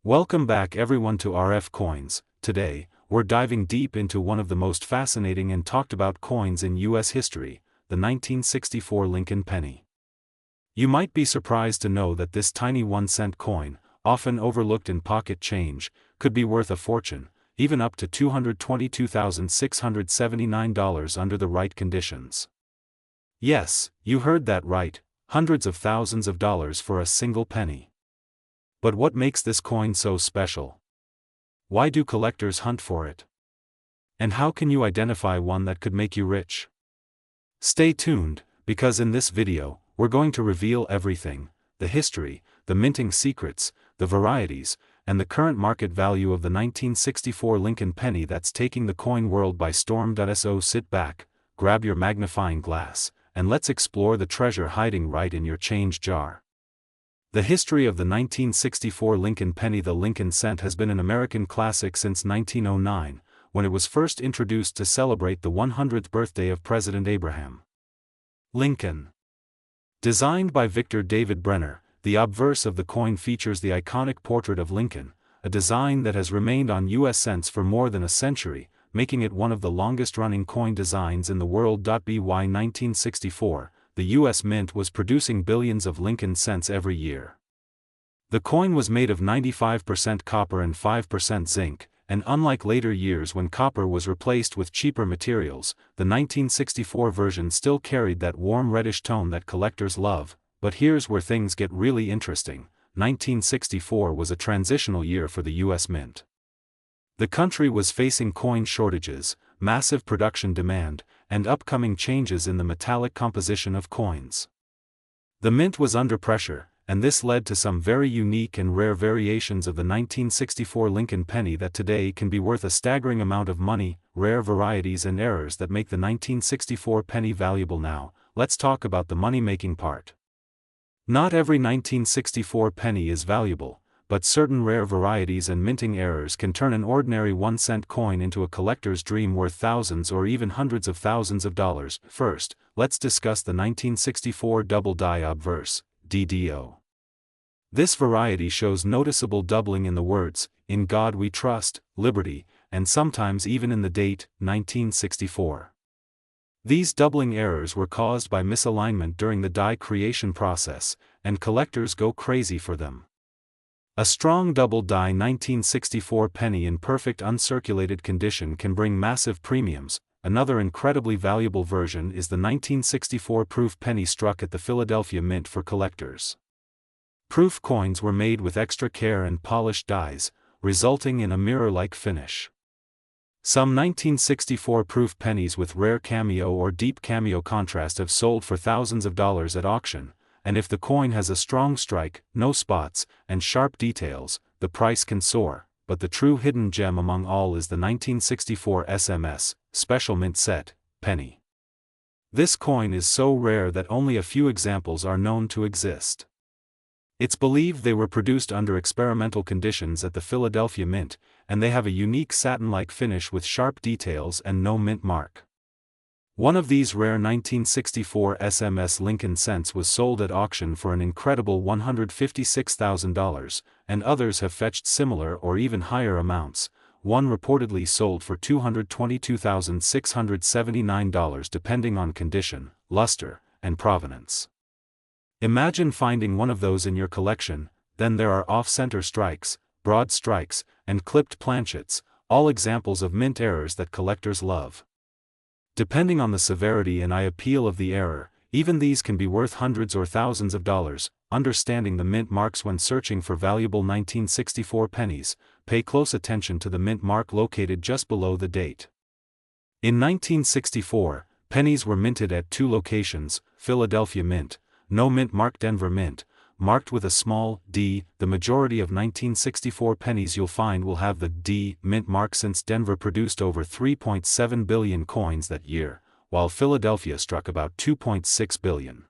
Welcome back everyone to RF Coins. Today, we're diving deep into one of the most fascinating and talked about coins in US history, the 1964 Lincoln penny. You might be surprised to know that this tiny 1-cent coin, often overlooked in pocket change, could be worth a fortune, even up to $222,679 under the right conditions. Yes, you heard that right, hundreds of thousands of dollars for a single penny. But what makes this coin so special? Why do collectors hunt for it? And how can you identify one that could make you rich? Stay tuned, because in this video, we're going to reveal everything: the history, the minting secrets, the varieties, and the current market value of the 1964 Lincoln penny that's taking the coin world by storm. So sit back, grab your magnifying glass, and let's explore the treasure hiding right in your change jar. The history of the 1964 Lincoln penny. The Lincoln cent has been an American classic since 1909, when it was first introduced to celebrate the 100th birthday of President Abraham Lincoln. Designed by Victor David Brenner, the obverse of the coin features the iconic portrait of Lincoln, a design that has remained on U.S. cents for more than a century, making it one of the longest-running coin designs in the world. By 1964, the U.S. Mint was producing billions of Lincoln cents every year. The coin was made of 95% copper and 5% zinc, and unlike later years when copper was replaced with cheaper materials, the 1964 version still carried that warm reddish tone that collectors love. But here's where things get really interesting: 1964 was a transitional year for the U.S. Mint. The country was facing coin shortages, massive production demand, and upcoming changes in the metallic composition of coins. The mint was under pressure, and this led to some very unique and rare variations of the 1964 Lincoln penny that today can be worth a staggering amount of money. Rare varieties and errors that make the 1964 penny valuable. Now, let's talk about the money-making part. Not every 1964 penny is valuable, but certain rare varieties and minting errors can turn an ordinary 1-cent coin into a collector's dream worth thousands or even hundreds of thousands of dollars. First, let's discuss the 1964 double die obverse, DDO. This variety shows noticeable doubling in the words, "In God We Trust," "Liberty," and sometimes even in the date, 1964. These doubling errors were caused by misalignment during the die creation process, and collectors go crazy for them. A strong double die 1964 penny in perfect uncirculated condition can bring massive premiums. Another incredibly valuable version is the 1964 proof penny struck at the Philadelphia Mint for collectors. Proof coins were made with extra care and polished dies, resulting in a mirror-like finish. Some 1964 proof pennies with rare cameo or deep cameo contrast have sold for thousands of dollars at auction, and if the coin has a strong strike, no spots, and sharp details, the price can soar. But the true hidden gem among all is the 1964 SMS, Special Mint Set, penny. This coin is so rare that only a few examples are known to exist. It's believed they were produced under experimental conditions at the Philadelphia Mint, and they have a unique satin-like finish with sharp details and no mint mark. One of these rare 1964 SMS Lincoln cents was sold at auction for an incredible $156,000, and others have fetched similar or even higher amounts. One reportedly sold for $222,679 depending on condition, luster, and provenance. Imagine finding one of those in your collection. Then there are off-center strikes, broad strikes, and clipped planchets, all examples of mint errors that collectors love. Depending on the severity and appeal of the error, even these can be worth hundreds or thousands of dollars. Understanding the mint marks when searching for valuable 1964 pennies, pay close attention to the mint mark located just below the date. In 1964, pennies were minted at two locations: Philadelphia Mint, no mint mark; Denver Mint, marked with a small d. The majority of 1964 pennies you'll find will have the D mint mark since Denver produced over 3.7 billion coins that year, while Philadelphia struck about 2.6 billion.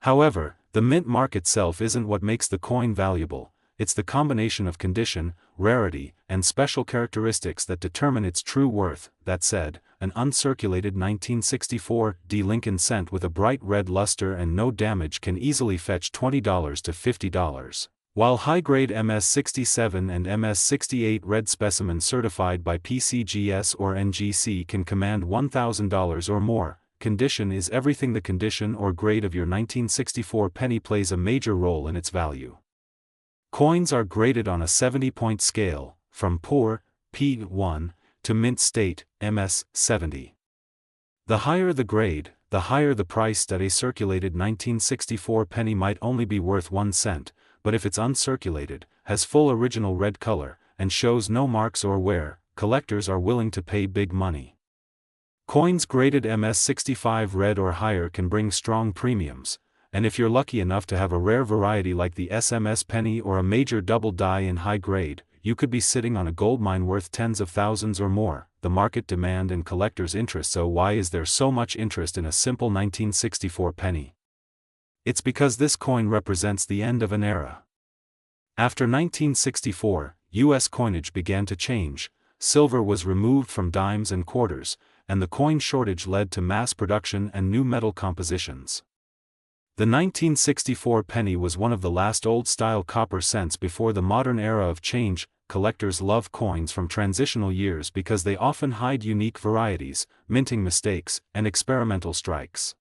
However, the mint mark itself isn't what makes the coin valuable. It's the combination of condition, rarity, and special characteristics that determine its true worth. That said, an uncirculated 1964 D Lincoln cent with a bright red luster and no damage can easily fetch $20 to $50. While high-grade MS-67 and MS-68 red specimens certified by PCGS or NGC can command $1,000 or more, condition is everything. The condition or grade of your 1964 penny plays a major role in its value. Coins are graded on a 70-point scale, from poor, P1, to mint state, MS-70. The higher the grade, the higher the price. That a circulated 1964 penny might only be worth 1 cent, but if it's uncirculated, has full original red color, and shows no marks or wear, collectors are willing to pay big money. Coins graded MS-65 red or higher can bring strong premiums, and if you're lucky enough to have a rare variety like the SMS penny or a major double die in high grade, you could be sitting on a goldmine worth tens of thousands or more. The market demand and collectors' interest. So why is there so much interest in a simple 1964 penny? It's because this coin represents the end of an era. After 1964, U.S. coinage began to change. Silver was removed from dimes and quarters, and the coin shortage led to mass production and new metal compositions. The 1964 penny was one of the last old-style copper cents before the modern era of change. Collectors love coins from transitional years because they often hide unique varieties, minting mistakes, and experimental strikes.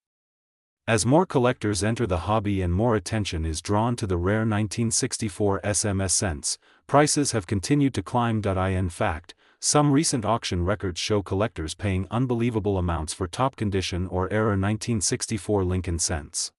As more collectors enter the hobby and more attention is drawn to the rare 1964 SMS cents, prices have continued to climb. In fact, some recent auction records show collectors paying unbelievable amounts for top condition or era 1964 Lincoln cents.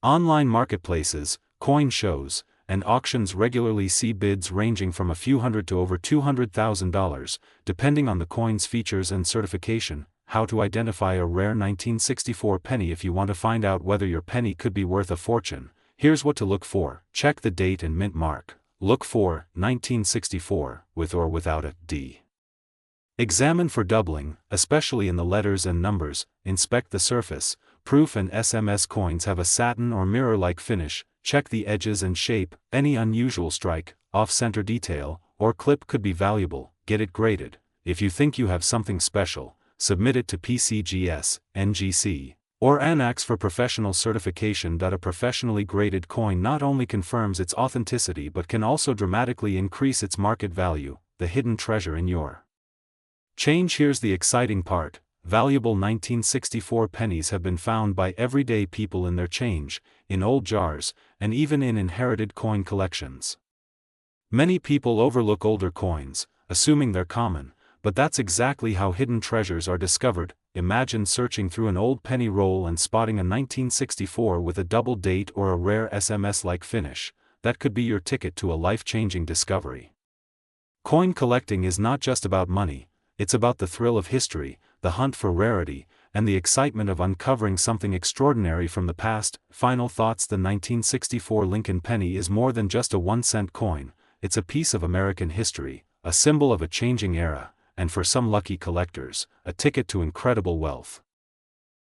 Online marketplaces, coin shows, and auctions regularly see bids ranging from a few hundred to over $200,000, depending on the coin's features and certification. How to identify a rare 1964 penny? If you want to find out whether your penny could be worth a fortune, here's what to look for. Check the date and mint mark. Look for 1964, with or without a D. Examine for doubling, especially in the letters and numbers. Inspect the surface. Proof and SMS coins have a satin or mirror-like finish. Check the edges and shape. Any unusual strike, off-center detail, or clip could be valuable. Get it graded. If you think you have something special, submit it to PCGS, NGC, or ANAX for professional certification. A professionally graded coin not only confirms its authenticity but can also dramatically increase its market value, the hidden treasure in your change. Here's the exciting part. Valuable 1964 pennies have been found by everyday people in their change, in old jars, and even in inherited coin collections. Many people overlook older coins, assuming they're common, but that's exactly how hidden treasures are discovered. Imagine searching through an old penny roll and spotting a 1964 with a double date or a rare SMS-like finish. That could be your ticket to a life-changing discovery. Coin collecting is not just about money, it's about the thrill of history, the hunt for rarity, and the excitement of uncovering something extraordinary from the past. Final thoughts. The 1964 Lincoln penny is more than just a 1-cent coin, it's a piece of American history, a symbol of a changing era, and for some lucky collectors, a ticket to incredible wealth.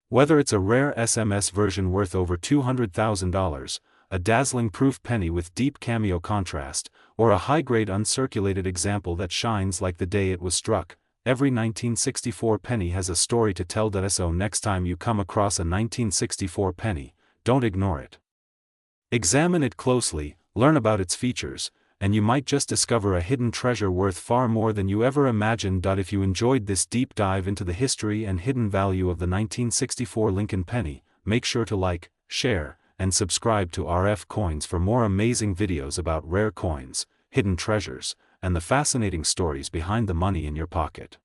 Whether it's a rare SMS version worth over $200,000, a dazzling proof penny with deep cameo contrast, or a high-grade uncirculated example that shines like the day it was struck, every 1964 penny has a story to tell. So next time you come across a 1964 penny, don't ignore it. Examine it closely, learn about its features, and you might just discover a hidden treasure worth far more than you ever imagined. If you enjoyed this deep dive into the history and hidden value of the 1964 Lincoln penny, make sure to like, share, and subscribe to RF Coins for more amazing videos about rare coins, hidden treasures, and the fascinating stories behind the money in your pocket.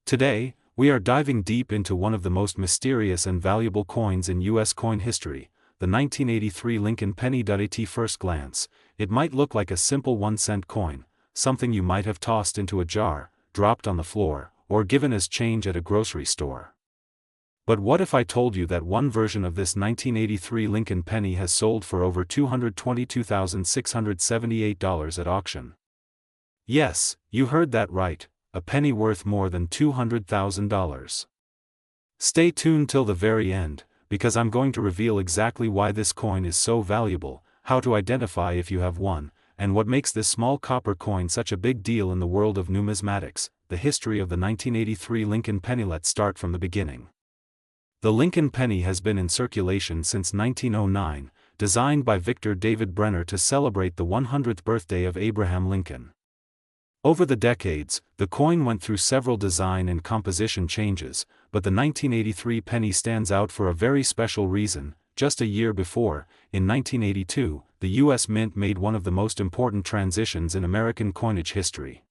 Today, we are diving deep into one of the most mysterious and valuable coins in U.S. coin history, the 1983 Lincoln penny. At first glance, it might look like a simple 1-cent coin, something you might have tossed into a jar, dropped on the floor, or given as change at a grocery store. But what if I told you that one version of this 1983 Lincoln penny has sold for over $222,678 at auction? Yes, you heard that right, a penny worth more than $200,000. Stay tuned till the very end, because I'm going to reveal exactly why this coin is so valuable, how to identify if you have one, and what makes this small copper coin such a big deal in the world of numismatics. The history of the 1983 Lincoln penny. Let's start from the beginning. The Lincoln penny has been in circulation since 1909, designed by Victor David Brenner to celebrate the 100th birthday of Abraham Lincoln. Over the decades, the coin went through several design and composition changes, but the 1983 penny stands out for a very special reason. Just a year before, in 1982, the U.S. Mint made one of the most important transitions in American coinage history.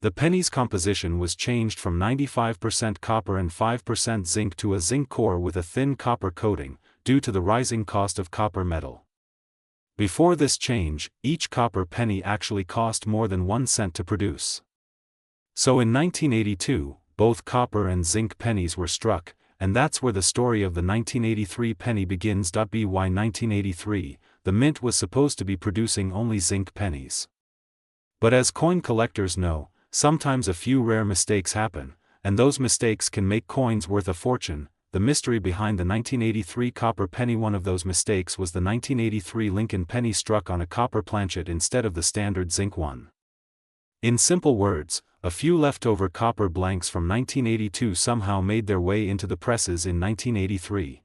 The penny's composition was changed from 95% copper and 5% zinc to a zinc core with a thin copper coating, due to the rising cost of copper metal. Before this change, each copper penny actually cost more than 1 cent to produce. So in 1982, both copper and zinc pennies were struck, and that's where the story of the 1983 penny begins. By 1983, the mint was supposed to be producing only zinc pennies. But as coin collectors know, sometimes a few rare mistakes happen, and those mistakes can make coins worth a fortune. The mystery behind the 1983 copper penny. One of those mistakes was the 1983 Lincoln penny struck on a copper planchet instead of the standard zinc one. In simple words, a few leftover copper blanks from 1982 somehow made their way into the presses in 1983.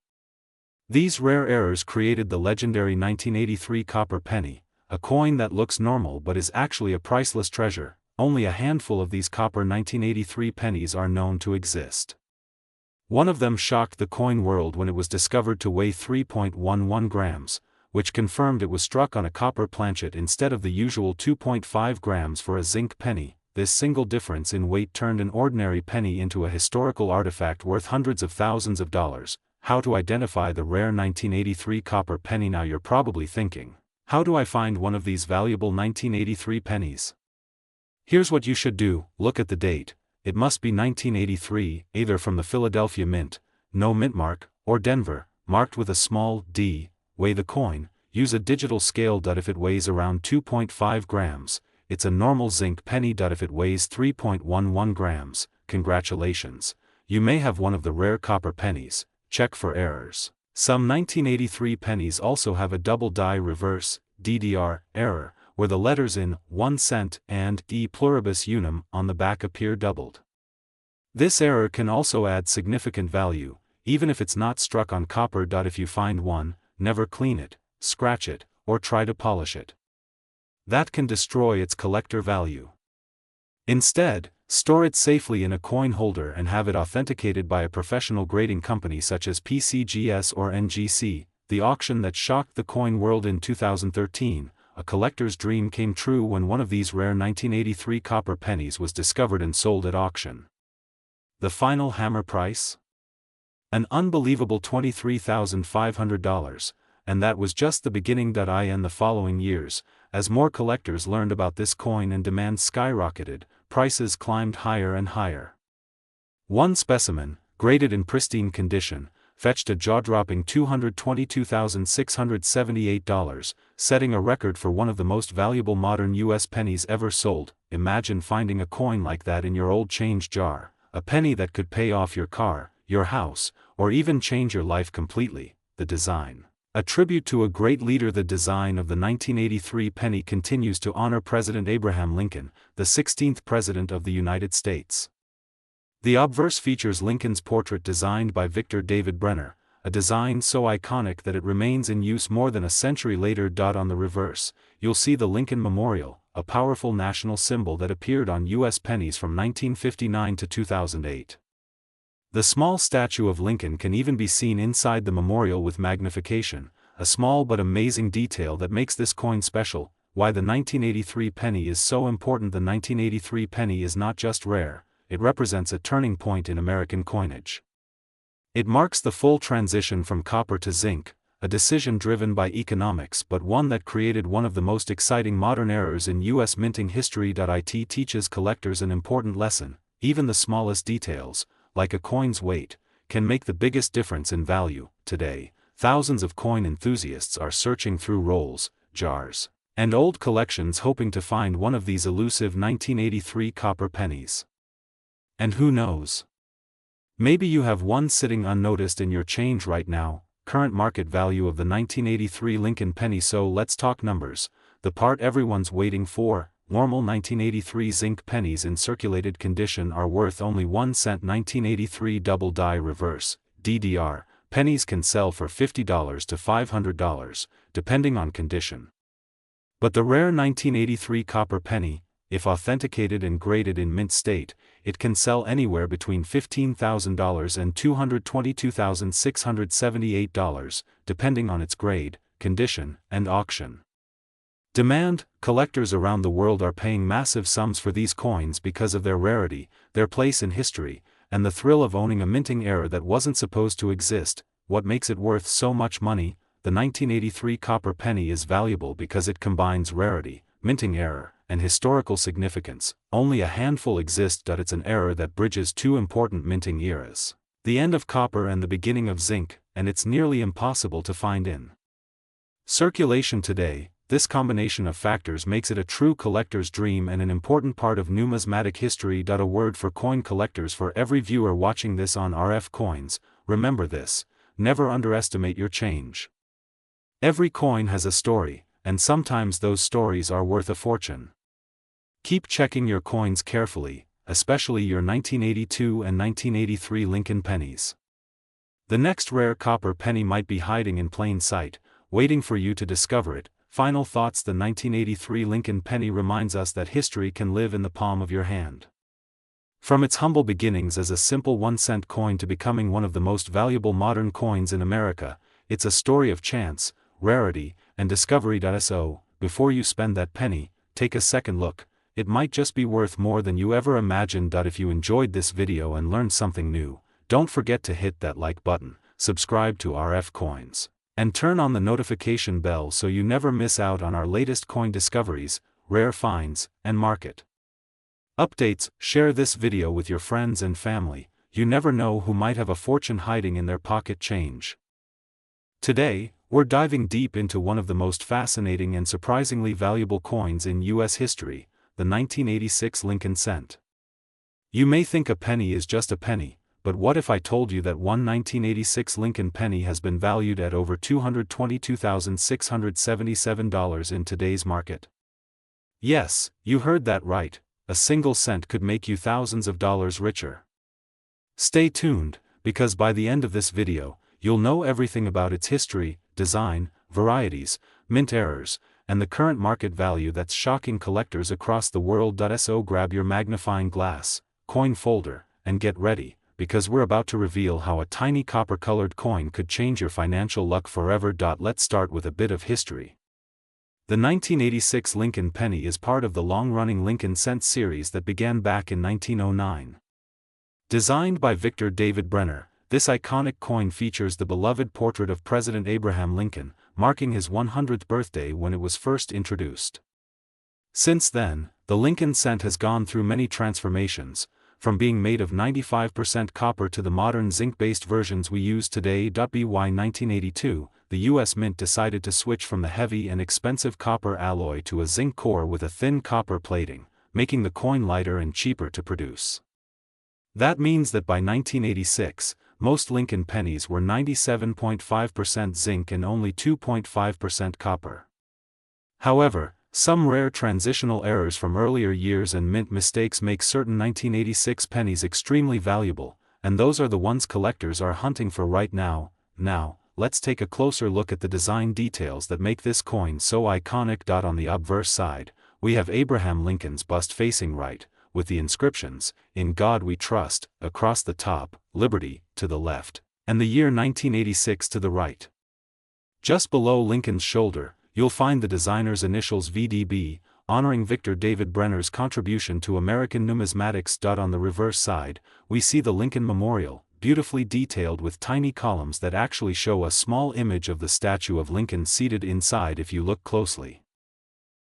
These rare errors created the legendary 1983 copper penny, a coin that looks normal but is actually a priceless treasure. Only a handful of these copper 1983 pennies are known to exist. One of them shocked the coin world when it was discovered to weigh 3.11 grams, which confirmed it was struck on a copper planchet instead of the usual 2.5 grams for a zinc penny. This single difference in weight turned an ordinary penny into a historical artifact worth hundreds of thousands of dollars. How to identify the rare 1983 copper penny? Now you're probably thinking, how do I find one of these valuable 1983 pennies? Here's what you should do: look at the date. It must be 1983, either from the Philadelphia Mint, no mint mark, or Denver, marked with a small d. Weigh the coin, use a digital scale. If it weighs around 2.5 grams, it's a normal zinc penny. If it weighs 3.11 grams, congratulations, you may have one of the rare copper pennies. Check for errors. Some 1983 pennies also have a double die reverse, DDR, error, where the letters in 1 cent and e pluribus unum on the back appear doubled. This error can also add significant value, even if it's not struck on copper. If you find one, never clean it, scratch it, or try to polish it. That can destroy its collector value. Instead, store it safely in a coin holder and have it authenticated by a professional grading company such as PCGS or NGC. The auction that shocked the coin world in 2013, a collector's dream came true when one of these rare 1983 copper pennies was discovered and sold at auction. The final hammer price? An unbelievable $23,500, and that was just the beginning. In the following years, as more collectors learned about this coin and demand skyrocketed, prices climbed higher and higher. One specimen, graded in pristine condition, fetched a jaw-dropping $222,678, setting a record for one of the most valuable modern U.S. pennies ever sold. Imagine finding a coin like that in your old change jar, a penny that could pay off your car, your house, or even change your life completely. The design. A tribute to a great leader. The design of the 1983 penny continues to honor President Abraham Lincoln, the 16th President of the United States. The obverse features Lincoln's portrait designed by Victor David Brenner, a design so iconic that it remains in use more than a century later. On the reverse, you'll see the Lincoln Memorial, a powerful national symbol that appeared on U.S. pennies from 1959 to 2008. The small statue of Lincoln can even be seen inside the memorial with magnification, a small but amazing detail that makes this coin special. Why the 1983 penny is so important? The 1983 penny is not just rare, it represents a turning point in American coinage. It marks the full transition from copper to zinc, a decision driven by economics but one that created one of the most exciting modern eras in U.S. minting history. It teaches collectors an important lesson: even the smallest details, like a coin's weight, can make the biggest difference in value. Today, thousands of coin enthusiasts are searching through rolls, jars, and old collections hoping to find one of these elusive 1983 copper pennies. And who knows? Maybe you have one sitting unnoticed in your change right now. Current market value of the 1983 Lincoln penny. So let's talk numbers, the part everyone's waiting for. Normal 1983 zinc pennies in circulated condition are worth only 1 cent. 1983 double die reverse, DDR, pennies can sell for $50 to $500, depending on condition. But the rare 1983 copper penny, if authenticated and graded in mint state, it can sell anywhere between $15,000 and $222,678, depending on its grade, condition, and auction. Demand: collectors around the world are paying massive sums for these coins because of their rarity, their place in history, and the thrill of owning a minting era that wasn't supposed to exist. What makes it worth so much money? The 1983 copper penny is valuable because it combines rarity, minting error, and historical significance. Only a handful exist. It's an error that bridges two important minting eras: the end of copper and the beginning of zinc, and it's nearly impossible to find in circulation today. This combination of factors makes it a true collector's dream and an important part of numismatic history. A word for coin collectors for every viewer watching this on RF Coins: remember this, never underestimate your change. Every coin has a story, and sometimes those stories are worth a fortune. Keep checking your coins carefully, especially your 1982 and 1983 Lincoln pennies. The next rare copper penny might be hiding in plain sight, waiting for you to discover it. Final thoughts: the 1983 Lincoln penny reminds us that history can live in the palm of your hand. From its humble beginnings as a simple 1-cent coin to becoming one of the most valuable modern coins in America, it's a story of chance, rarity, and discovery. So, before you spend that penny, take a second look. It might just be worth more than you ever imagined. If you enjoyed this video and learned something new, don't forget to hit that like button, subscribe to RF Coins, and turn on the notification bell so you never miss out on our latest coin discoveries, rare finds, and market updates. Share this video with your friends and family. You never know who might have a fortune hiding in their pocket change. Today, we're diving deep into one of the most fascinating and surprisingly valuable coins in U.S. history, the 1986 Lincoln cent. You may think a penny is just a penny, but what if I told you that one 1986 Lincoln penny has been valued at over $222,677 in today's market? Yes, you heard that right, a single cent could make you thousands of dollars richer. Stay tuned, because by the end of this video, you'll know everything about its history, design, varieties, mint errors, and the current market value that's shocking collectors across the world. So grab your magnifying glass, coin folder, and get ready, because we're about to reveal how a tiny copper-colored coin could change your financial luck forever. Let's start with a bit of history. The 1986 Lincoln penny is part of the long-running Lincoln cent series that began back in 1909. Designed by Victor David Brenner, this iconic coin features the beloved portrait of President Abraham Lincoln, marking his 100th birthday when it was first introduced. Since then, the Lincoln cent has gone through many transformations, from being made of 95% copper to the modern zinc-based versions we use today. By 1982, the U.S. Mint decided to switch from the heavy and expensive copper alloy to a zinc core with a thin copper plating, making the coin lighter and cheaper to produce. That means that by 1986, most Lincoln pennies were 97.5% zinc and only 2.5% copper. However, some rare transitional errors from earlier years and mint mistakes make certain 1986 pennies extremely valuable, and those are the ones collectors are hunting for right now. Now, let's take a closer look at the design details that make this coin so iconic. On the obverse side, we have Abraham Lincoln's bust facing right, with the inscriptions, "In God We Trust," across the top, "Liberty," to the left, and the year 1986 to the right. Just below Lincoln's shoulder, you'll find the designer's initials VDB, honoring Victor David Brenner's contribution to American numismatics. On the reverse side, we see the Lincoln Memorial, beautifully detailed with tiny columns that actually show a small image of the statue of Lincoln seated inside if you look closely.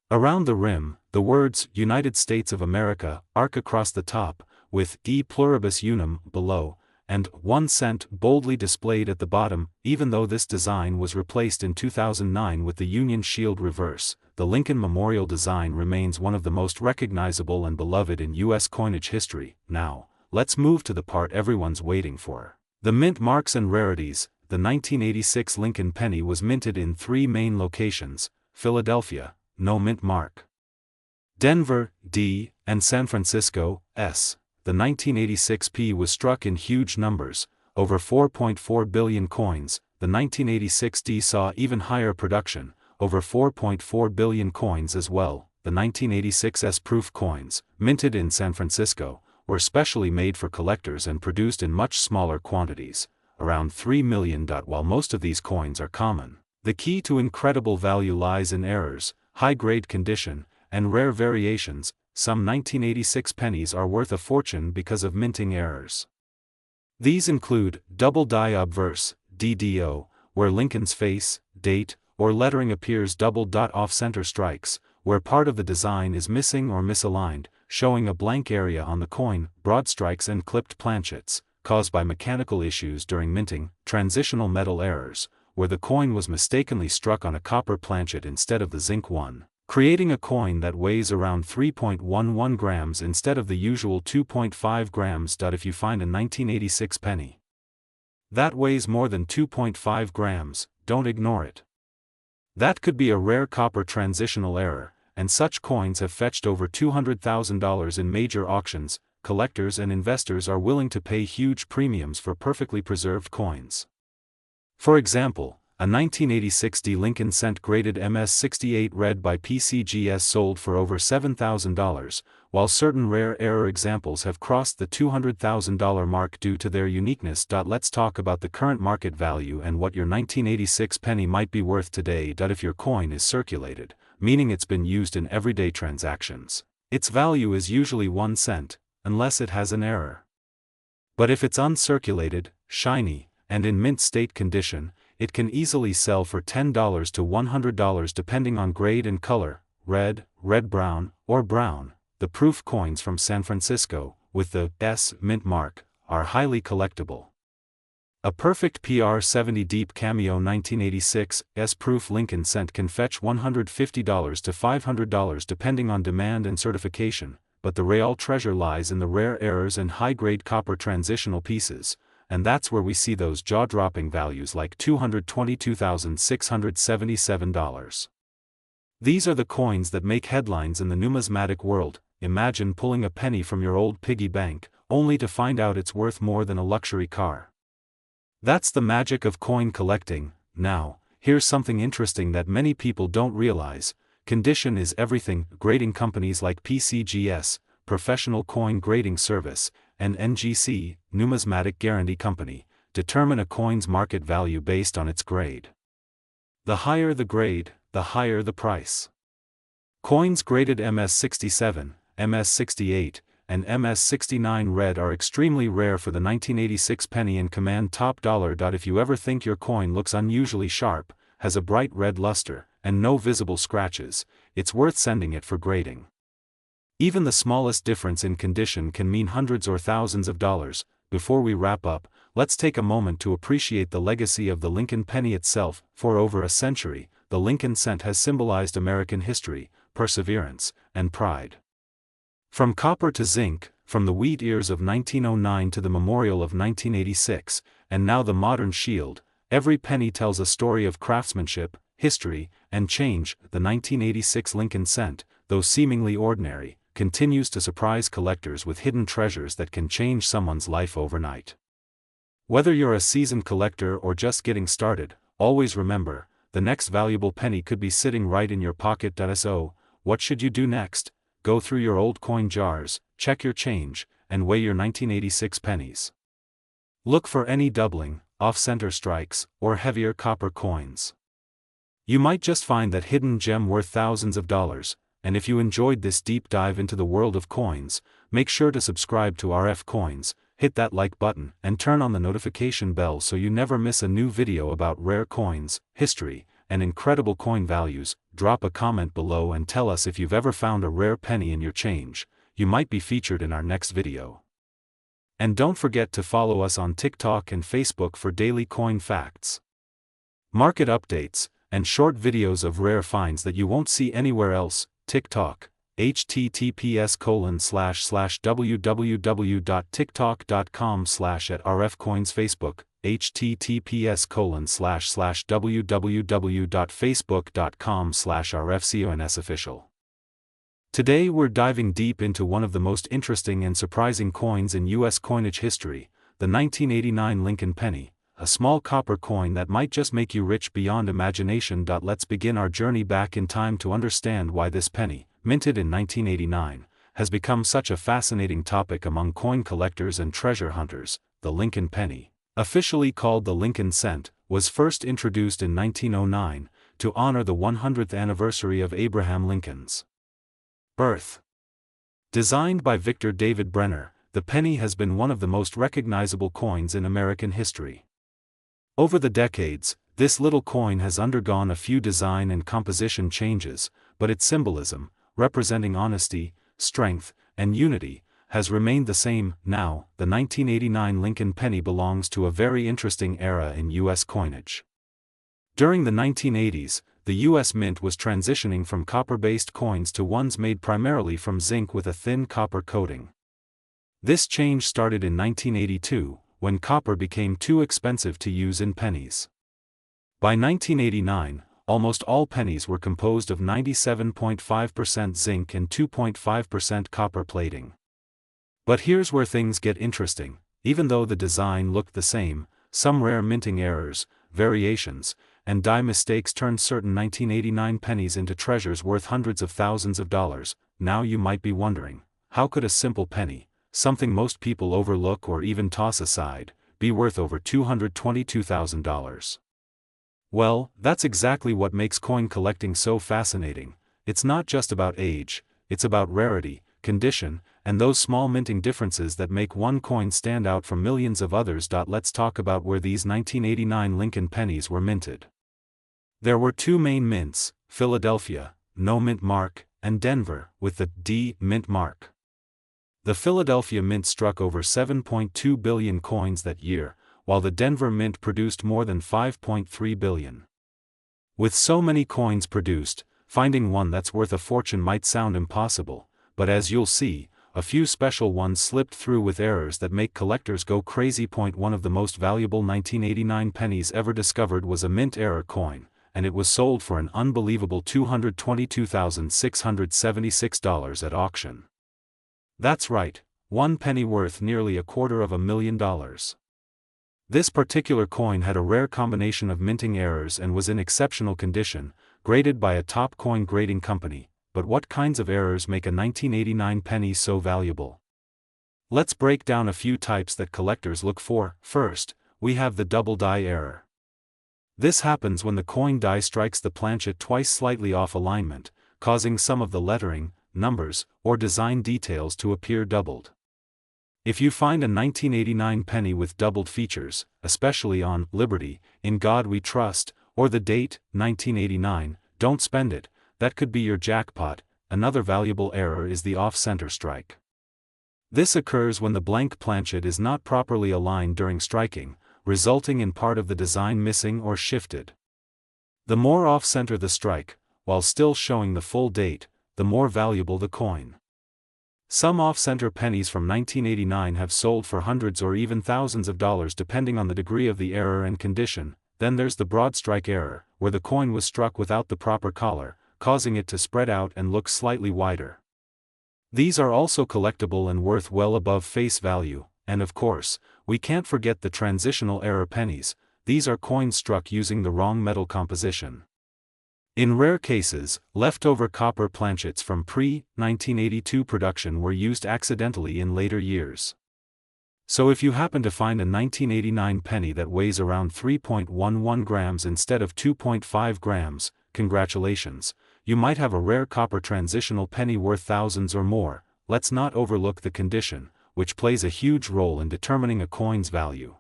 Around the rim, the words "United States of America" arc across the top, with "E pluribus unum" below, and 1 cent boldly displayed at the bottom. Even though this design was replaced in 2009 with the Union Shield reverse, the Lincoln Memorial design remains one of the most recognizable and beloved in U.S. coinage history. Now, let's move to the part everyone's waiting for: the mint marks and rarities. The 1986 Lincoln penny was minted in 3 main locations: Philadelphia, no mint mark; Denver, D, and San Francisco, S. The 1986 P was struck in huge numbers, over 4.4 billion coins. The 1986 D saw even higher production, over 4.4 billion coins as well. The 1986 S-proof coins, minted in San Francisco, were specially made for collectors and produced in much smaller quantities, around 3 million. While most of these coins are common, the key to incredible value lies in errors, high-grade condition, and rare variations. Some 1986 pennies are worth a fortune because of minting errors. These include double die obverse, DDO, where Lincoln's face, date, or lettering appears double. Off-center strikes, where part of the design is missing or misaligned, showing a blank area on the coin. Broad strikes and clipped planchets, caused by mechanical issues during minting. Transitional metal errors, where the coin was mistakenly struck on a copper planchet instead of the zinc one, creating a coin that weighs around 3.11 grams instead of the usual 2.5 grams. If you find a 1986 penny that weighs more than 2.5 grams, don't ignore it. That could be a rare copper transitional error, and such coins have fetched over $200,000 in major auctions. Collectors and investors are willing to pay huge premiums for perfectly preserved coins. For example, a 1986 D Lincoln cent graded MS-68 red by PCGS sold for over $7,000, while certain rare error examples have crossed the $200,000 mark due to their uniqueness. Let's talk about the current market value and what your 1986 penny might be worth today. If your coin is circulated, meaning it's been used in everyday transactions, its value is usually 1 cent, unless it has an error. But if it's uncirculated, shiny, and in mint state condition, it can easily sell for $10 to $100 depending on grade and color, red, red-brown, or brown. The proof coins from San Francisco, with the S mint mark, are highly collectible. A perfect PR70 Deep Cameo 1986 S-proof Lincoln cent can fetch $150 to $500 depending on demand and certification, but the real treasure lies in the rare errors and high-grade copper transitional pieces, and that's where we see those jaw-dropping values like $222,677. These are the coins that make headlines in the numismatic world. Imagine pulling a penny from your old piggy bank, only to find out it's worth more than a luxury car. That's the magic of coin collecting. Now, here's something interesting that many people don't realize. Condition is everything. Grading companies like PCGS, Professional Coin Grading Service, and NGC, Numismatic Guarantee Company, determine a coin's market value based on its grade. The higher the grade, the higher the price. Coins graded MS-67, MS-68, and MS-69 red are extremely rare for the 1986 penny and command top dollar. If you ever think your coin looks unusually sharp, has a bright red luster, and no visible scratches, it's worth sending it for grading. Even the smallest difference in condition can mean hundreds or thousands of dollars. Before we wrap up, let's take a moment to appreciate the legacy of the Lincoln penny itself. For over a century, the Lincoln cent has symbolized American history, perseverance, and pride. From copper to zinc, from the wheat ears of 1909 to the memorial of 1986, and now the modern shield, every penny tells a story of craftsmanship, history, and change. The 1986 Lincoln cent, though seemingly ordinary, continues to surprise collectors with hidden treasures that can change someone's life overnight. Whether you're a seasoned collector or just getting started, always remember, the next valuable penny could be sitting right in your pocket. So, what should you do next? Go through your old coin jars, check your change, and weigh your 1986 pennies. Look for any doubling, off-center strikes, or heavier copper coins. You might just find that hidden gem worth thousands of dollars. And if you enjoyed this deep dive into the world of coins, make sure to subscribe to RF Coins, hit that like button, and turn on the notification bell so you never miss a new video about rare coins, history, and incredible coin values. Drop a comment below and tell us if you've ever found a rare penny in your change. You might be featured in our next video. And don't forget to follow us on TikTok and Facebook for daily coin facts, market updates, and short videos of rare finds that you won't see anywhere else. TikTok, https://www.tiktok.com/@rfcoins. Facebook, https://www.facebook.com/rfcoins official. Today we're diving deep into one of the most interesting and surprising coins in U.S. coinage history, the 1989 Lincoln penny, a small copper coin that might just make you rich beyond imagination. Let's begin our journey back in time to understand why this penny, minted in 1989, has become such a fascinating topic among coin collectors and treasure hunters. The Lincoln penny, officially called the Lincoln cent, was first introduced in 1909, to honor the 100th anniversary of Abraham Lincoln's birth. Designed by Victor David Brenner, the penny has been one of the most recognizable coins in American history. Over the decades, this little coin has undergone a few design and composition changes, but its symbolism, representing honesty, strength, and unity, has remained the same. Now, the 1989 Lincoln penny belongs to a very interesting era in U.S. coinage. During the 1980s, the U.S. Mint was transitioning from copper-based coins to ones made primarily from zinc with a thin copper coating. This change started in 1982, when copper became too expensive to use in pennies. By 1989, almost all pennies were composed of 97.5% zinc and 2.5% copper plating. But here's where things get interesting. Even though the design looked the same, some rare minting errors, variations, and die mistakes turned certain 1989 pennies into treasures worth hundreds of thousands of dollars. Now you might be wondering, how could a simple penny, something most people overlook or even toss aside, be worth over $222,000? Well, that's exactly what makes coin collecting so fascinating. It's not just about age, it's about rarity, condition, and those small minting differences that make one coin stand out from millions of others. Let's talk about where these 1989 Lincoln pennies were minted. There were two main mints, Philadelphia, no mint mark, and Denver, with the D mint mark. The Philadelphia Mint struck over 7.2 billion coins that year, while the Denver Mint produced more than 5.3 billion. With so many coins produced, finding one that's worth a fortune might sound impossible, but as you'll see, a few special ones slipped through with errors that make collectors go crazy. One of the most valuable 1989 pennies ever discovered was a mint error coin, and it was sold for an unbelievable $222,676 at auction. That's right, one penny worth nearly $250,000. This particular coin had a rare combination of minting errors and was in exceptional condition, graded by a top coin grading company. But what kinds of errors make a 1989 penny so valuable? Let's break down a few types that collectors look for. First, we have the double die error. This happens when the coin die strikes the planchet twice slightly off alignment, causing some of the lettering, numbers, or design details to appear doubled. If you find a 1989 penny with doubled features, especially on Liberty, In God We Trust, or the date, 1989, don't spend it, that could be your jackpot. Another valuable error is the off-center strike. This occurs when the blank planchet is not properly aligned during striking, resulting in part of the design missing or shifted. The more off-center the strike, while still showing the full date, the more valuable the coin. Some off-center pennies from 1989 have sold for hundreds or even thousands of dollars depending on the degree of the error and condition. Then there's the broad strike error, where the coin was struck without the proper collar, causing it to spread out and look slightly wider. These are also collectible and worth well above face value, and of course, we can't forget the transitional error pennies. These are coins struck using the wrong metal composition. In rare cases, leftover copper planchets from pre-1982 production were used accidentally in later years. So if you happen to find a 1989 penny that weighs around 3.11 grams instead of 2.5 grams, congratulations, you might have a rare copper transitional penny worth thousands or more. Let's not overlook the condition, which plays a huge role in determining a coin's value.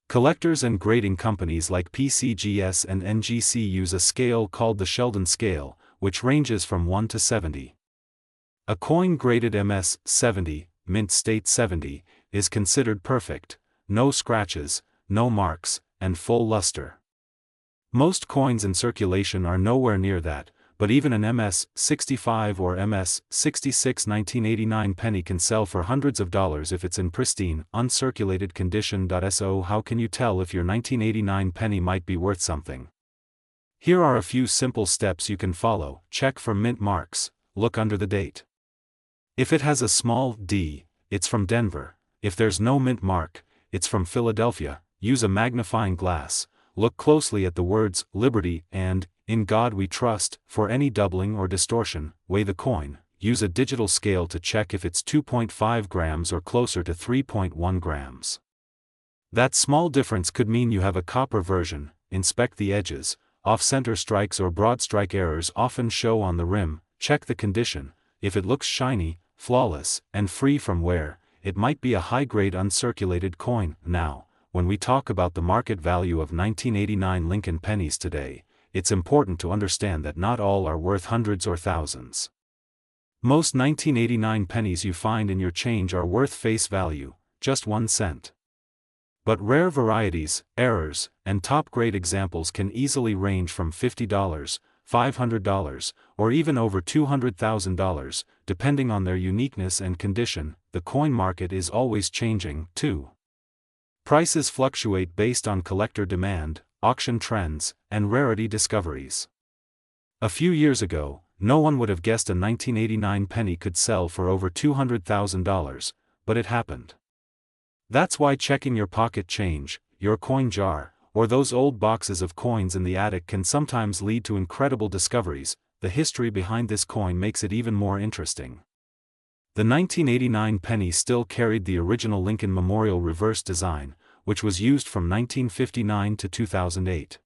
Collectors and grading companies like PCGS and NGC use a scale called the Sheldon scale, which ranges from 1 to 70. A coin graded MS 70, mint state 70, is considered perfect, no scratches, no marks, and full luster. Most coins in circulation are nowhere near that, but even an MS 65 or MS 66 1989 penny can sell for hundreds of dollars if it's in pristine, uncirculated condition. So how can you tell if your 1989 penny might be worth something? Here are a few simple steps you can follow. Check for mint marks, look under the date. If it has a small d, it's from Denver. If there's no mint mark, it's from Philadelphia. Use a magnifying glass. Look closely at the words "Liberty" and "In God We Trust" for any doubling or distortion. Weigh the coin. Use a digital scale to check if it's 2.5 grams or closer to 3.1 grams. That small difference could mean you have a copper version. Inspect the edges. Off-center strikes or broad strike errors often show on the rim. Check the condition. If it looks shiny, flawless, and free from wear, it might be a high-grade uncirculated coin. Now, when we talk about the market value of 1989 Lincoln pennies today, it's important to understand that not all are worth hundreds or thousands. Most 1989 pennies you find in your change are worth face value, just 1 cent. But rare varieties, errors, and top-grade examples can easily range from $50, $500, or even over $200,000, depending on their uniqueness and condition. The coin market is always changing, too. Prices fluctuate based on collector demand, auction trends, and rarity discoveries. A few years ago, no one would have guessed a 1989 penny could sell for over $200,000, but it happened. That's why checking your pocket change, your coin jar, or those old boxes of coins in the attic can sometimes lead to incredible discoveries. The history behind this coin makes it even more interesting. The 1989 penny still carried the original Lincoln Memorial reverse design, which was used from 1959 to 2008.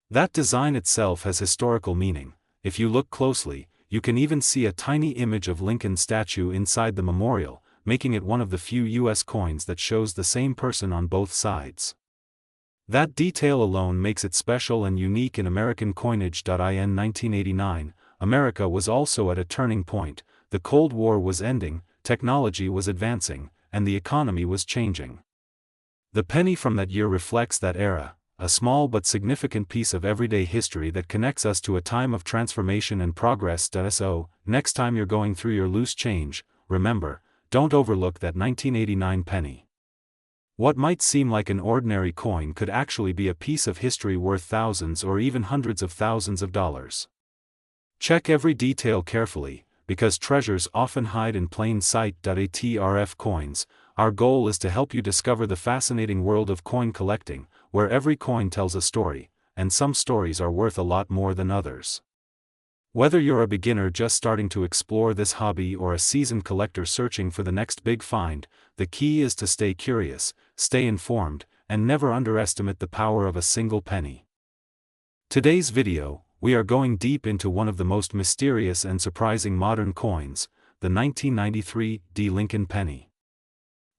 That design itself has historical meaning. If you look closely, you can even see a tiny image of Lincoln's statue inside the memorial, making it one of the few U.S. coins that shows the same person on both sides. That detail alone makes it special and unique in American coinage. In 1989, America was also at a turning point. The Cold War was ending, technology was advancing, and the economy was changing. The penny from that year reflects that era, a small but significant piece of everyday history that connects us to a time of transformation and progress. So, next time you're going through your loose change, remember, don't overlook that 1989 penny. What might seem like an ordinary coin could actually be a piece of history worth thousands or even hundreds of thousands of dollars. Check every detail carefully, because treasures often hide in plain sight. ATRF Coins, our goal is to help you discover the fascinating world of coin collecting, where every coin tells a story, and some stories are worth a lot more than others. Whether you're a beginner just starting to explore this hobby or a seasoned collector searching for the next big find, the key is to stay curious, stay informed, and never underestimate the power of a single penny. Today's video, we are going deep into one of the most mysterious and surprising modern coins, the 1993 Lincoln penny.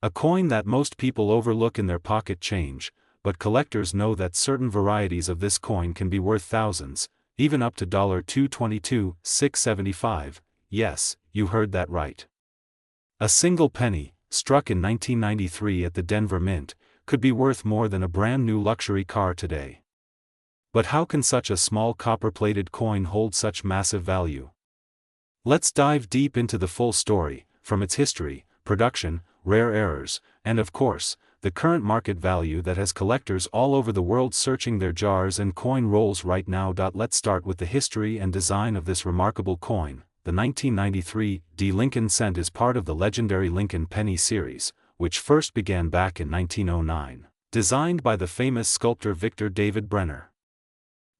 A coin that most people overlook in their pocket change, but collectors know that certain varieties of this coin can be worth thousands, even up to $222,675. Yes, you heard that right. A single penny, struck in 1993 at the Denver Mint, could be worth more than a brand new luxury car today. But how can such a small copper-plated coin hold such massive value? Let's dive deep into the full story, from its history, production, rare errors, and of course, the current market value that has collectors all over the world searching their jars and coin rolls right now. Let's start with the history and design of this remarkable coin. The 1993 Lincoln cent is part of the legendary Lincoln penny series, which first began back in 1909, designed by the famous sculptor Victor David Brenner.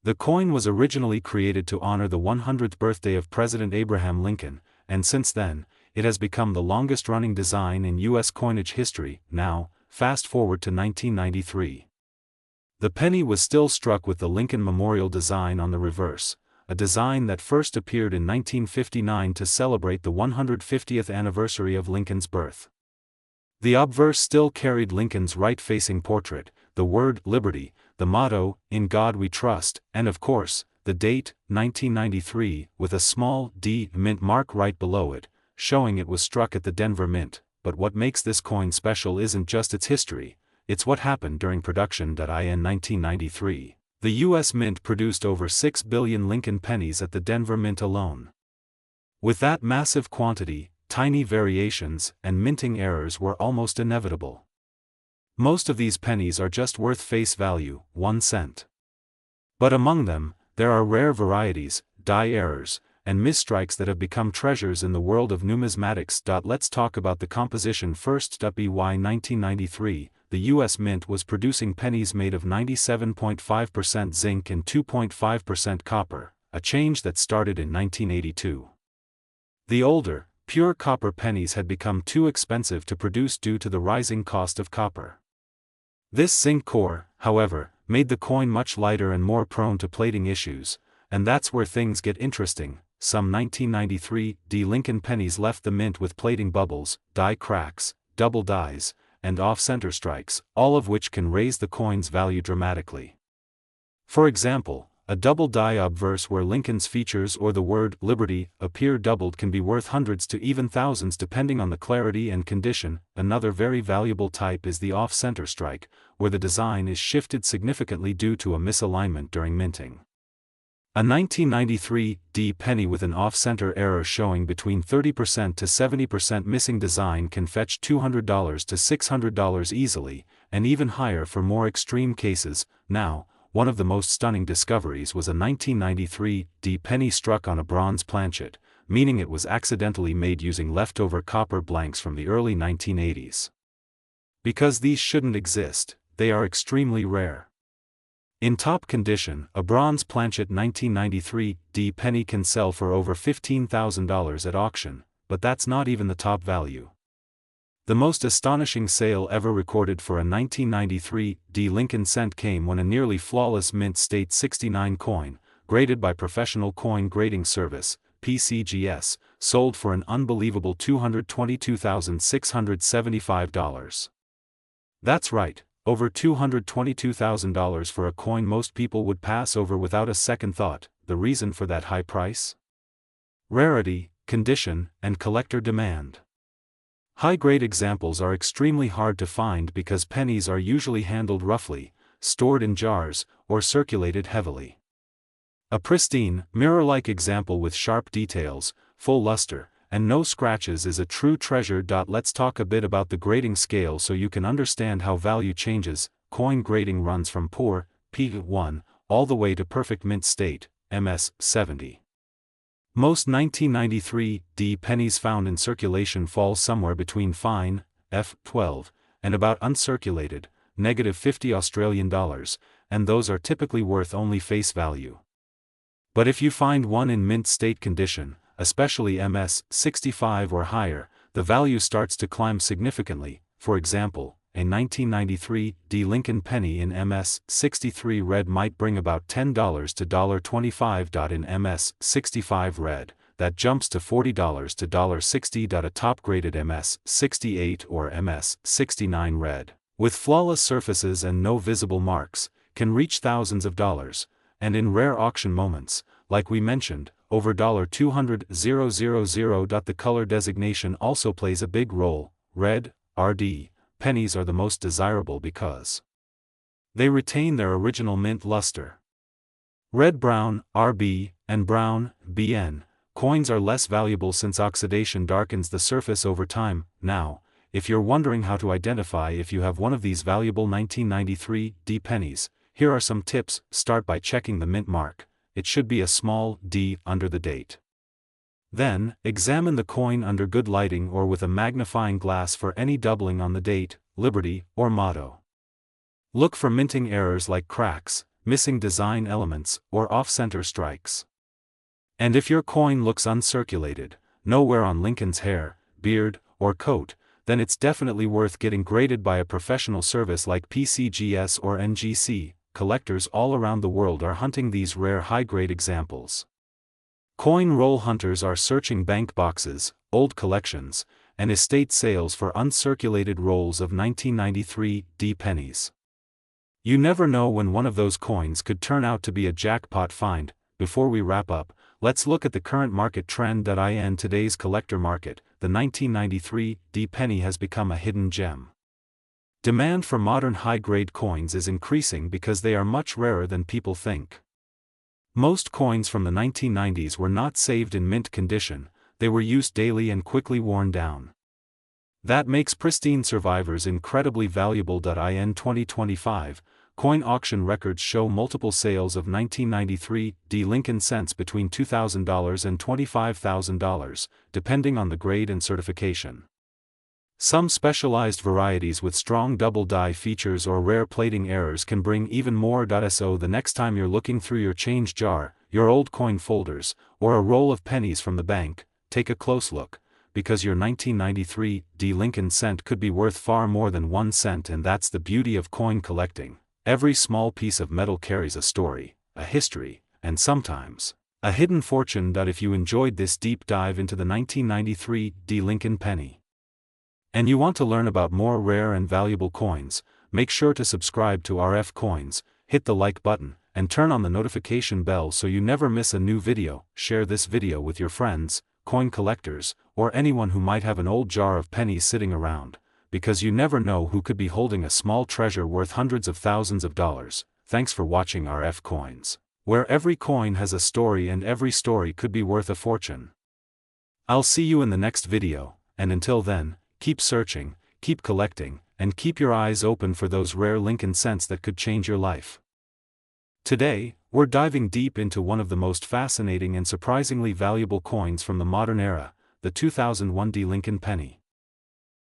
The coin was originally created to honor the 100th birthday of President Abraham Lincoln, and since then, it has become the longest-running design in U.S. coinage history. Now, fast forward to 1993. The penny was still struck with the Lincoln Memorial design on the reverse, a design that first appeared in 1959 to celebrate the 150th anniversary of Lincoln's birth. The obverse still carried Lincoln's right-facing portrait, the word "Liberty," the motto, "In God We Trust," and of course, the date, 1993, with a small D mint mark right below it, showing it was struck at the Denver Mint. But what makes this coin special isn't just its history, it's what happened during production. In 1993, the U.S. Mint produced over 6 billion Lincoln pennies at the Denver Mint alone. With that massive quantity, tiny variations and minting errors were almost inevitable. Most of these pennies are just worth face value, 1 cent. But among them, there are rare varieties, die errors, and misstrikes that have become treasures in the world of numismatics. Let's talk about the composition first. By 1993, the U.S. Mint was producing pennies made of 97.5% zinc and 2.5% copper, a change that started in 1982. The older, pure copper pennies had become too expensive to produce due to the rising cost of copper. This zinc core, however, made the coin much lighter and more prone to plating issues, and that's where things get interesting. Some 1993 Lincoln pennies left the mint with plating bubbles, die cracks, double dies, and off-center strikes, all of which can raise the coin's value dramatically. For example, a double die obverse where Lincoln's features or the word Liberty appear doubled can be worth hundreds to even thousands depending on the clarity and condition. Another very valuable type is the off-center strike, where the design is shifted significantly due to a misalignment during minting. A 1993 penny with an off-center error showing between 30% to 70% missing design can fetch $200 to $600 easily, and even higher for more extreme cases. Now, one of the most stunning discoveries was a 1993 penny struck on a bronze planchet, meaning it was accidentally made using leftover copper blanks from the early 1980s. Because these shouldn't exist, they are extremely rare. In top condition, a bronze planchet 1993 penny can sell for over $15,000 at auction, but that's not even the top value. The most astonishing sale ever recorded for a 1993 Lincoln cent came when a nearly flawless mint state 69 coin, graded by Professional Coin Grading Service, PCGS, sold for an unbelievable $222,675. That's right, over $222,000 for a coin most people would pass over without a second thought. The reason for that high price? Rarity, condition, and collector demand. High-grade examples are extremely hard to find because pennies are usually handled roughly, stored in jars, or circulated heavily. A pristine, mirror-like example with sharp details, full luster, and no scratches is a true treasure. Let's talk a bit about the grading scale so you can understand how value changes. Coin grading runs from poor, P1, all the way to perfect mint state, MS 70. Most 1993 pennies found in circulation fall somewhere between fine, F12, and about uncirculated, -50 Australian dollars, and those are typically worth only face value. But if you find one in mint state condition, especially MS 65 or higher, the value starts to climb significantly. For example, a 1993 Lincoln penny in MS 63 red might bring about $10 to $25. In MS 65 red, that jumps to $40 to $60. A top-graded MS 68 or MS 69 red, with flawless surfaces and no visible marks, can reach thousands of dollars, and in rare auction moments, like we mentioned, over $200,000. The color designation also plays a big role. Red, RD, pennies are the most desirable because they retain their original mint luster. Red-brown, RB, and brown, BN, coins are less valuable since oxidation darkens the surface over time. Now, if you're wondering how to identify if you have one of these valuable 1993 pennies, here are some tips. Start by checking the mint mark. It should be a small d under the date. Then, examine the coin under good lighting or with a magnifying glass for any doubling on the date, Liberty, or motto. Look for minting errors like cracks, missing design elements, or off-center strikes. And if your coin looks uncirculated, nowhere on Lincoln's hair, beard, or coat, then it's definitely worth getting graded by a professional service like PCGS or NGC. Collectors all around the world are hunting these rare high-grade examples. Coin roll hunters are searching bank boxes, old collections, and estate sales for uncirculated rolls of 1993 pennies. You never know when one of those coins could turn out to be a jackpot find. Before we wrap up, let's look at the current market trend. In today's collector market, the 1993 penny has become a hidden gem. Demand for modern high-grade coins is increasing because they are much rarer than people think. Most coins from the 1990s were not saved in mint condition, they were used daily and quickly worn down. That makes pristine survivors incredibly valuable. In 2025, coin auction records show multiple sales of 1993 D Lincoln cents between $2,000 and $25,000, depending on the grade and certification. Some specialized varieties with strong double die features or rare plating errors can bring even more. So the next time you're looking through your change jar, your old coin folders, or a roll of pennies from the bank, take a close look, because your 1993 D Lincoln cent could be worth far more than 1 cent, and that's the beauty of coin collecting. Every small piece of metal carries a story, a history, and sometimes a hidden fortune. If you enjoyed this deep dive into the 1993 D Lincoln penny, and you want to learn about more rare and valuable coins, make sure to subscribe to RF Coins, hit the like button, and turn on the notification bell so you never miss a new video. Share this video with your friends, coin collectors, or anyone who might have an old jar of pennies sitting around, because you never know who could be holding a small treasure worth hundreds of thousands of dollars. Thanks for watching RF Coins, where every coin has a story and every story could be worth a fortune. I'll see you in the next video, and until then, keep searching, keep collecting, and keep your eyes open for those rare Lincoln cents that could change your life. Today, we're diving deep into one of the most fascinating and surprisingly valuable coins from the modern era, the 2001 D Lincoln penny.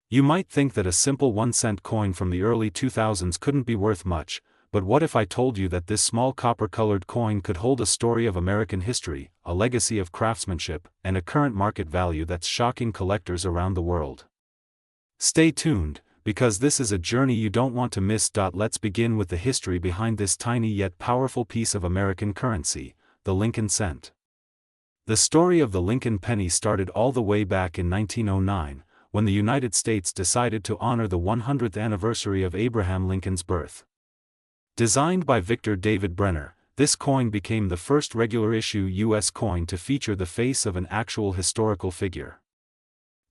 You might think that a simple 1-cent coin from the early 2000s couldn't be worth much, but what if I told you that this small copper-colored coin could hold a story of American history, a legacy of craftsmanship, and a current market value that's shocking collectors around the world? Stay tuned, because this is a journey you don't want to miss. Let's begin with the history behind this tiny yet powerful piece of American currency, the Lincoln cent. The story of the Lincoln penny started all the way back in 1909, when the United States decided to honor the 100th anniversary of Abraham Lincoln's birth. Designed by Victor David Brenner, this coin became the first regular-issue U.S. coin to feature the face of an actual historical figure.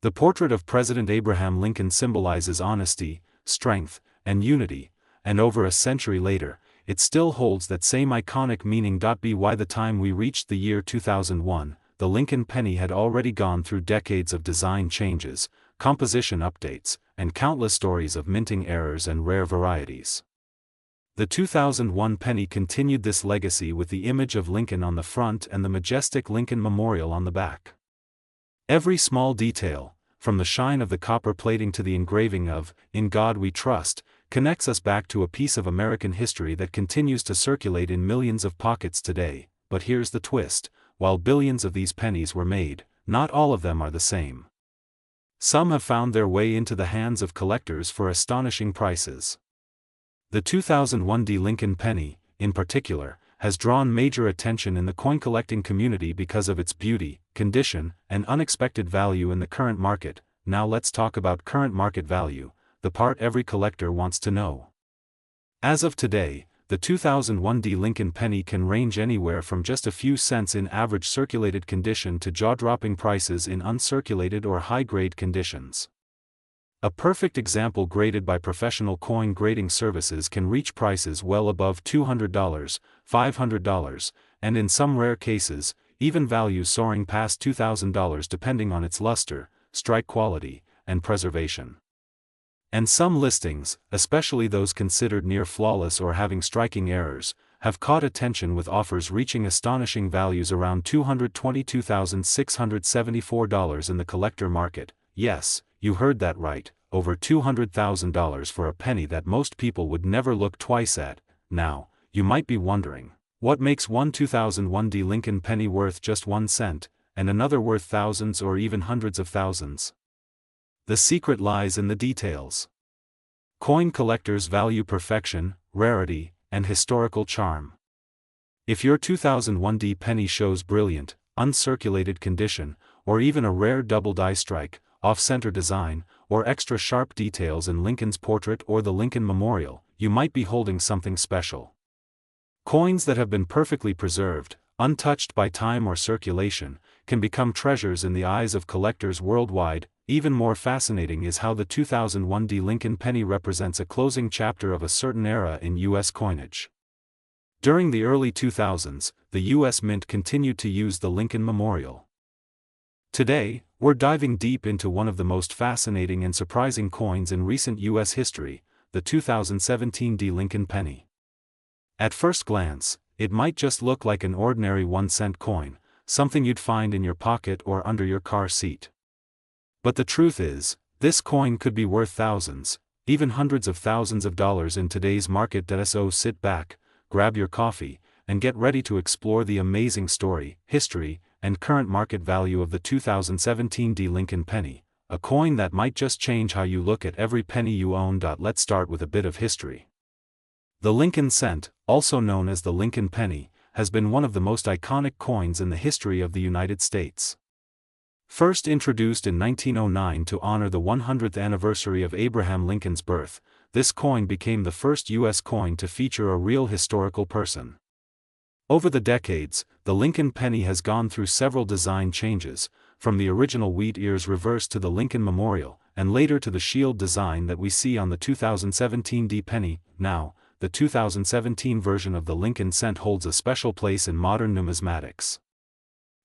The portrait of President Abraham Lincoln symbolizes honesty, strength, and unity, and over a century later, it still holds that same iconic meaning. By the time we reached the year 2001, the Lincoln penny had already gone through decades of design changes, composition updates, and countless stories of minting errors and rare varieties. The 2001 penny continued this legacy with the image of Lincoln on the front and the majestic Lincoln Memorial on the back. Every small detail, from the shine of the copper plating to the engraving of "In God We Trust," connects us back to a piece of American history that continues to circulate in millions of pockets today. But here's the twist: while billions of these pennies were made, not all of them are the same. Some have found their way into the hands of collectors for astonishing prices. The 2001 D Lincoln penny, in particular, has drawn major attention in the coin collecting community because of its beauty, condition, and unexpected value in the current market. Now let's talk about current market value, the part every collector wants to know. As of today, the 2001 D Lincoln penny can range anywhere from just a few cents in average circulated condition to jaw-dropping prices in uncirculated or high-grade conditions. A perfect example graded by professional coin grading services can reach prices well above $200, $500, and in some rare cases, even values soaring past $2,000 depending on its luster, strike quality, and preservation. And some listings, especially those considered near flawless or having striking errors, have caught attention with offers reaching astonishing values around $222,674 in the collector market. Yes, you heard that right, over $200,000 for a penny that most people would never look twice at. Now, you might be wondering, what makes one 2001 D Lincoln penny worth just 1 cent, and another worth thousands or even hundreds of thousands? The secret lies in the details. Coin collectors value perfection, rarity, and historical charm. If your 2001 D penny shows brilliant, uncirculated condition, or even a rare double die strike, off-center design, or extra sharp details in Lincoln's portrait or the Lincoln Memorial, you might be holding something special. Coins that have been perfectly preserved, untouched by time or circulation, can become treasures in the eyes of collectors worldwide. Even more fascinating is how the 2001 D Lincoln penny represents a closing chapter of a certain era in U.S. coinage. During the early 2000s, the U.S. Mint continued to use the Lincoln Memorial. Today, we're diving deep into one of the most fascinating and surprising coins in recent U.S. history, the 2017 D Lincoln penny. At first glance, it might just look like an ordinary 1-cent coin, something you'd find in your pocket or under your car seat. But the truth is, this coin could be worth thousands, even hundreds of thousands of dollars in today's market. So sit back, grab your coffee, and get ready to explore the amazing story, history, and current market value of the 2017 Lincoln penny, a coin that might just change how you look at every penny you own. Let's start with a bit of history. The Lincoln cent, also known as the Lincoln penny, has been one of the most iconic coins in the history of the United States. First introduced in 1909 to honor the 100th anniversary of Abraham Lincoln's birth, this coin became the first U.S. coin to feature a real historical person. Over the decades, the Lincoln penny has gone through several design changes, from the original wheat ears reverse to the Lincoln Memorial, and later to the shield design that we see on the 2017 penny. Now, the 2017 version of the Lincoln cent holds a special place in modern numismatics.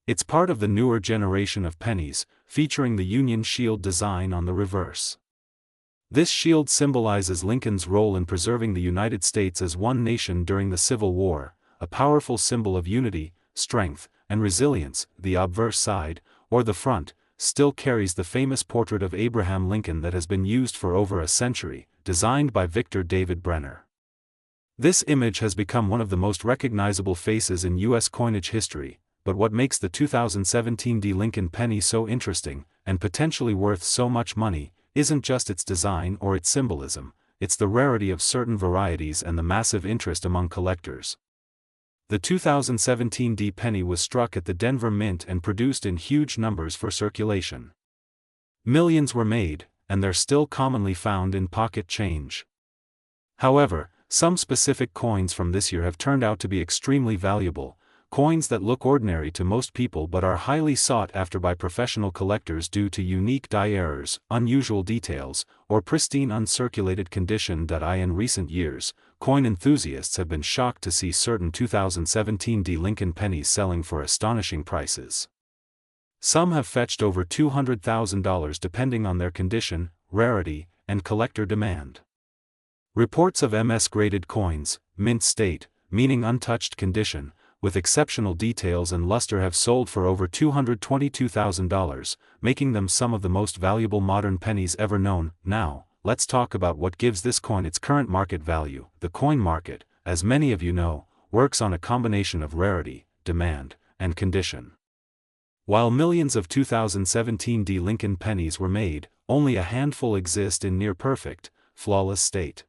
It's part of the newer generation of pennies, featuring the Union shield design on the reverse. This shield symbolizes Lincoln's role in preserving the United States as one nation during the Civil War, a powerful symbol of unity, strength, and resilience. The obverse side, or the front, still carries the famous portrait of Abraham Lincoln that has been used for over a century, designed by Victor David Brenner. This image has become one of the most recognizable faces in U.S. coinage history, but what makes the 2017 Lincoln penny so interesting, and potentially worth so much money, isn't just its design or its symbolism, it's the rarity of certain varieties and the massive interest among collectors. The 2017 penny was struck at the Denver Mint and produced in huge numbers for circulation. Millions were made, and they're still commonly found in pocket change. However, some specific coins from this year have turned out to be extremely valuable, coins that look ordinary to most people but are highly sought after by professional collectors due to unique die errors, unusual details, or pristine uncirculated condition. In recent years, coin enthusiasts have been shocked to see certain 2017 Lincoln pennies selling for astonishing prices. Some have fetched over $200,000 depending on their condition, rarity, and collector demand. Reports of MS-graded coins, mint state, meaning untouched condition, with exceptional details and luster have sold for over $222,000, making them some of the most valuable modern pennies ever known. Now, let's talk about what gives this coin its current market value. The coin market, as many of you know, works on a combination of rarity, demand, and condition. While millions of 2017 Lincoln pennies were made, only a handful exist in near-perfect, flawless state.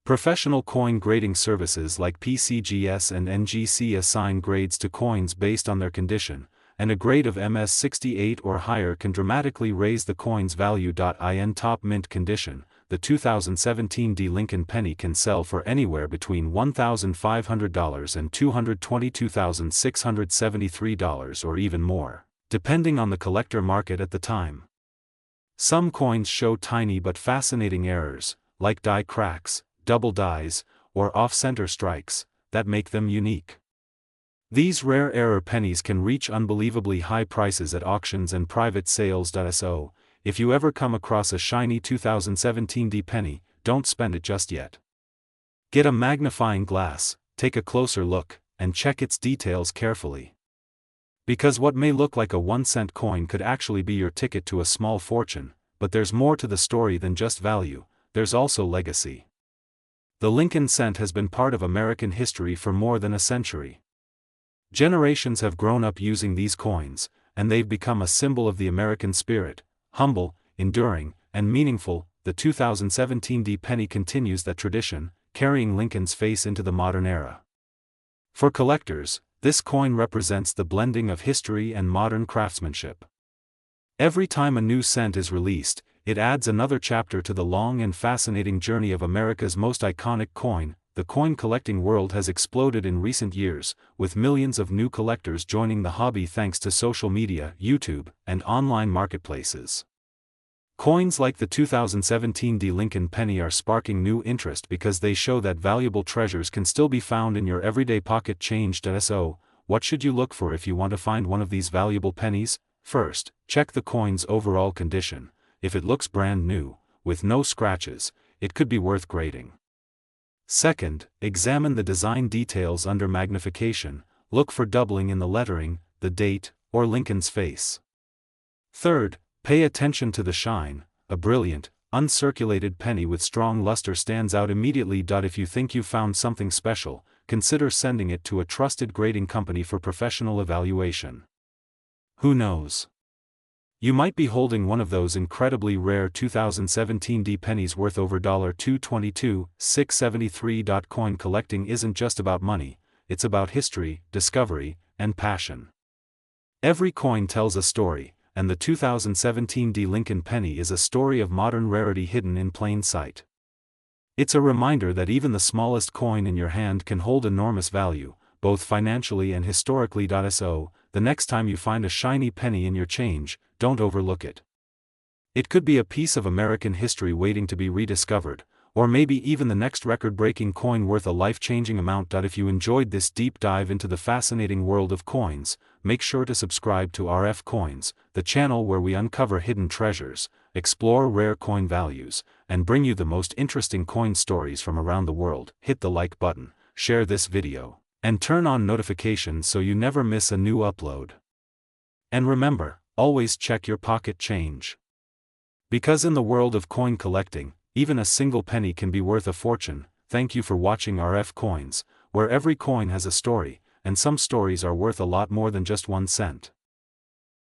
Professional coin grading services like PCGS and NGC assign grades to coins based on their condition, and a grade of MS68 or higher can dramatically raise the coin's value. In top mint condition, the 2017 Lincoln penny can sell for anywhere between $1,500 and $222,673 or even more, depending on the collector market at the time. Some coins show tiny but fascinating errors, like die cracks, double dies, or off-center strikes, that make them unique. These rare error pennies can reach unbelievably high prices at auctions and private sales. So, if you ever come across a shiny 2017 penny, don't spend it just yet. Get a magnifying glass, take a closer look, and check its details carefully. Because what may look like a 1-cent coin could actually be your ticket to a small fortune, but there's more to the story than just value, there's also legacy. The Lincoln cent has been part of American history for more than a century. Generations have grown up using these coins, and they've become a symbol of the American spirit, humble, enduring, and meaningful. The 2017 penny continues that tradition, carrying Lincoln's face into the modern era. For collectors, this coin represents the blending of history and modern craftsmanship. Every time a new cent is released, it adds another chapter to the long and fascinating journey of America's most iconic coin. The coin collecting world has exploded in recent years, with millions of new collectors joining the hobby thanks to social media, YouTube, and online marketplaces. Coins like the 2017 Lincoln penny are sparking new interest because they show that valuable treasures can still be found in your everyday pocket change. So, what should you look for if you want to find one of these valuable pennies? First, check the coin's overall condition. If it looks brand new, with no scratches, it could be worth grading. Second, examine the design details under magnification, look for doubling in the lettering, the date, or Lincoln's face. Third, pay attention to the shine. A brilliant, uncirculated penny with strong luster stands out immediately. If you think you found something special, consider sending it to a trusted grading company for professional evaluation. Who knows? You might be holding one of those incredibly rare 2017 D pennies worth over $222,673. Coin collecting isn't just about money, it's about history, discovery, and passion. Every coin tells a story, and the 2017 D Lincoln penny is a story of modern rarity hidden in plain sight. It's a reminder that even the smallest coin in your hand can hold enormous value, both financially and historically. So, the next time you find a shiny penny in your change, don't overlook it. It could be a piece of American history waiting to be rediscovered, or maybe even the next record-breaking coin worth a life-changing amount. If you enjoyed this deep dive into the fascinating world of coins, make sure to subscribe to RF Coins, the channel where we uncover hidden treasures, explore rare coin values, and bring you the most interesting coin stories from around the world. Hit the like button, share this video, and turn on notifications so you never miss a new upload. And remember, always check your pocket change. Because in the world of coin collecting, even a single penny can be worth a fortune. Thank you for watching RF Coins, where every coin has a story, and some stories are worth a lot more than just 1 cent.